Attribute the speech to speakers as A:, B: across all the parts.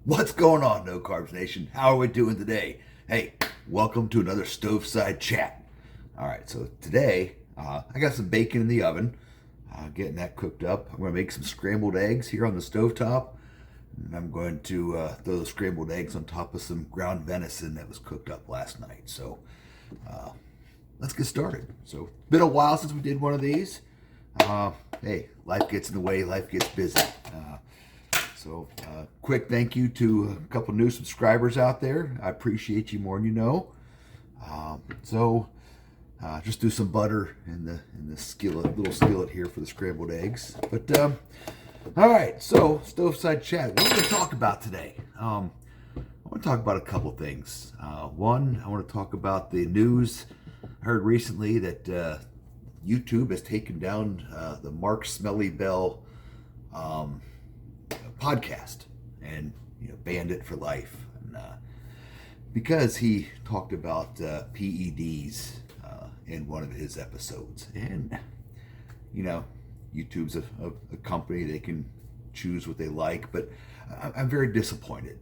A: What's going on, No Carbs Nation? How are we doing today? Hey, welcome to another Stoveside Chat. All right, so today I got some bacon in the oven, getting that cooked up. I'm going to make some scrambled eggs here on the stovetop. And I'm going to throw the scrambled eggs on top of some ground venison that was cooked up last night. So let's get started. So, been a while since we did one of these. Hey, life gets in the way, life gets busy. Quick thank you to a couple new subscribers out there. I appreciate you more than you know. Just do some butter in the skillet, little skillet here for the scrambled eggs. But all right, so Stoveside Chat. What are we going to talk about today? I want to talk about a couple things. One, I want to talk about the news. I heard recently that YouTube has taken down the Mark Smelly Bell podcast and banned it for life, and, because he talked about PEDs in one of his episodes. And YouTube's a company, they can choose what they like, but I'm very disappointed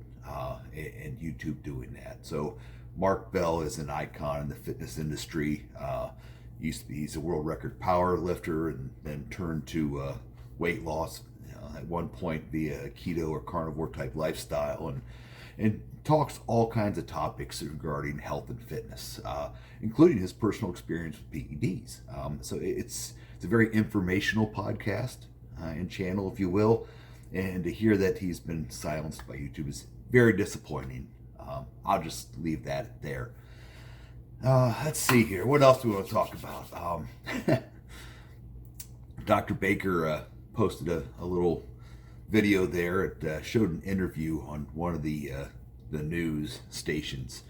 A: in YouTube doing that. So Mark Bell is an icon in the fitness industry. He's a world record power lifter and then turned to weight loss at one point via a keto or carnivore type lifestyle, and talks all kinds of topics regarding health and fitness, including his personal experience with PEDs. So it's a very informational podcast and channel, if you will, and to hear that he's been silenced by YouTube is very disappointing. I'll just leave that there. Let's see here. What else do we want to talk about? Dr. Baker posted a little video there. It showed an interview on one of the news stations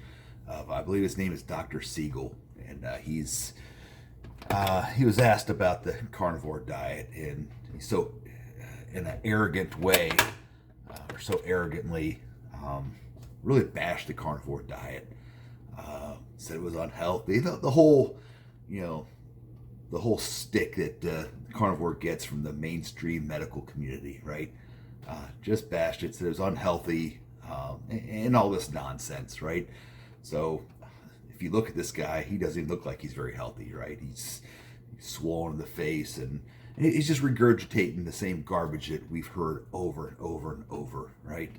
A: of, I believe his name is Dr. Siegel, and he was asked about the carnivore diet, and he's so in an arrogant way, or so arrogantly, really bashed the carnivore diet. Said it was unhealthy. The whole stick that carnivore gets from the mainstream medical community, right? Just bashed it, said it was unhealthy, and all this nonsense, right? So if you look at this guy, he doesn't even look like he's very healthy, right? He's swollen in the face, and he's just regurgitating the same garbage that we've heard over and over and over, right?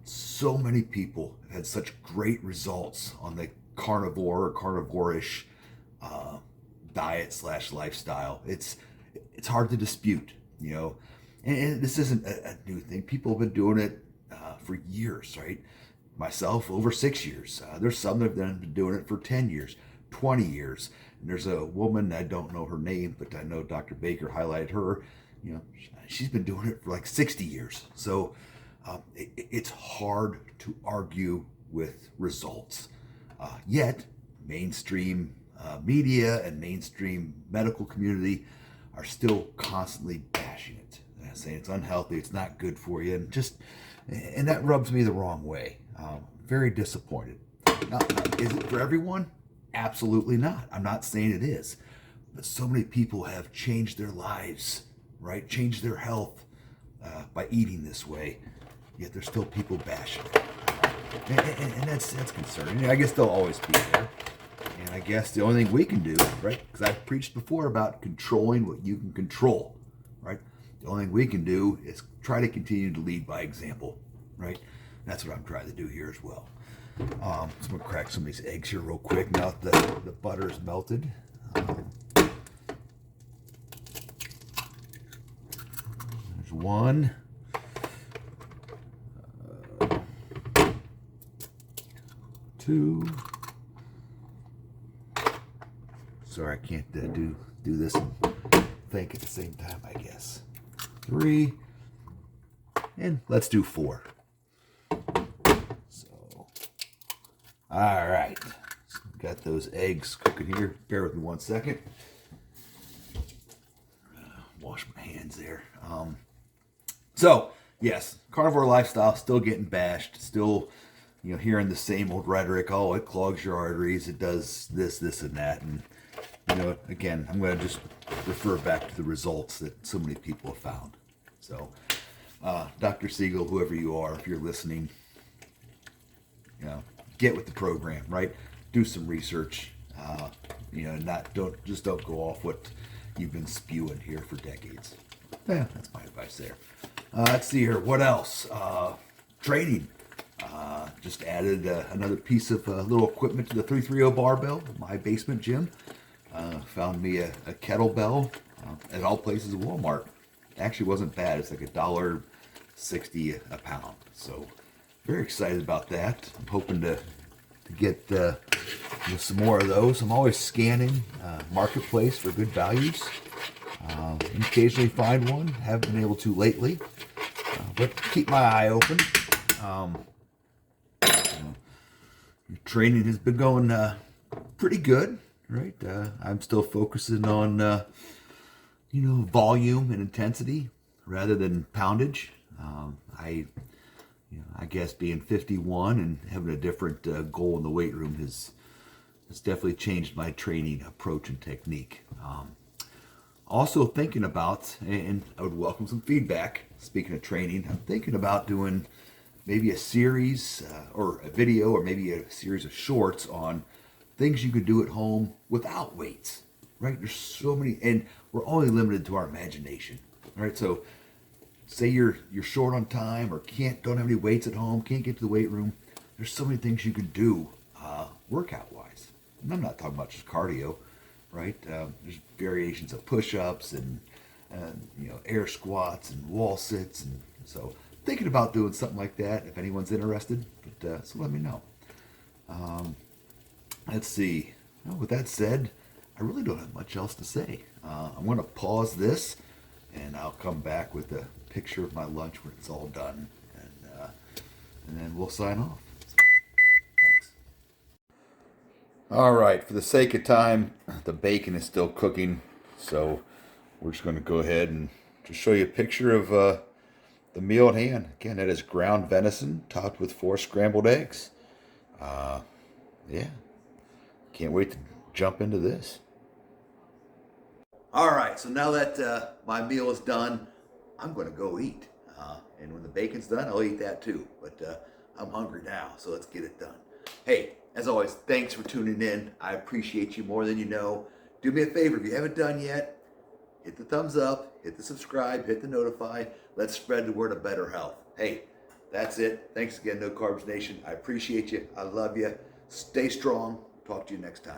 A: So many people have had such great results on the carnivore or carnivore-ish diet / lifestyle. It's hard to dispute, and this isn't a new thing. People have been doing it for years, right? Myself, over 6 years. There's some that have been doing it for 10 years, 20 years. And there's a woman, I don't know her name, but I know Dr. Baker highlighted her. She's been doing it for like 60 years. So it's hard to argue with results. Yet, mainstream media and mainstream medical community are still constantly bashing it, saying it's unhealthy, it's not good for you, and that rubs me the wrong way. Very disappointed. Now, is it for everyone? Absolutely not. I'm not saying it is, but so many people have changed their lives, right? Changed their health by eating this way. Yet there's still people bashing it, and that's concerning. I guess they'll always be there. And I guess the only thing we can do, right? Because I've preached before about controlling what you can control, right? The only thing we can do is try to continue to lead by example, right? That's what I'm trying to do here as well. So I'm going to crack some of these eggs here real quick now that the butter is melted. There's one. Two. Sorry, I can't do this and think at the same time, I guess. 3. And let's do 4. So, all right. So got those eggs cooking here. Bear with me 1 second. Wash my hands there. So, yes, carnivore lifestyle, still getting bashed, still hearing the same old rhetoric. Oh, it clogs your arteries, it does this, and that. And again, I'm going to just refer back to the results that so many people have found. So Dr. Siegel, whoever you are, if you're listening, you know, get with the program, right? Do some research, don't go off what you've been spewing here for decades. Yeah, that's my advice there. Let's see here. What else? Training. Just added another piece of little equipment to the 330 barbell, my basement gym. Found me a kettlebell at all places in Walmart. Actually wasn't bad. It's like $1.60 a pound. So very excited about that. I'm hoping to get some more of those. I'm always scanning Marketplace for good values. And occasionally find one. Haven't been able to lately, but keep my eye open. Training has been going pretty good, right? I'm still focusing on volume and intensity rather than poundage. I guess being 51 and having a different goal in the weight room has definitely changed my training approach and technique. Also thinking about, and I would welcome some feedback, speaking of training, I'm thinking about doing maybe a series or a video or maybe a series of shorts on things you could do at home without weights, right? There's so many, and we're only limited to our imagination, right? So say you're short on time or don't have any weights at home, can't get to the weight room. There's so many things you can do workout-wise. And I'm not talking about just cardio, right? There's variations of push-ups and air squats and wall sits, and so thinking about doing something like that if anyone's interested. But so let me know. Let's see. Well, with that said, I really don't have much else to say. I'm going to pause this, and I'll come back with a picture of my lunch when it's all done, and then we'll sign off. Thanks. All right. For the sake of time, the bacon is still cooking, so we're just going to go ahead and just show you a picture of the meal at hand. Again, that is ground venison topped with 4 scrambled eggs. Yeah. Can't wait to jump into this. All right, so now that my meal is done, I'm going to go eat. And when the bacon's done, I'll eat that too. But I'm hungry now, so let's get it done. Hey, as always, thanks for tuning in. I appreciate you more than you know. Do me a favor, if you haven't done yet, hit the thumbs up, hit the subscribe, hit the notify. Let's spread the word of better health. Hey, that's it. Thanks again, No Carbs Nation. I appreciate you. I love you. Stay strong. Talk to you next time.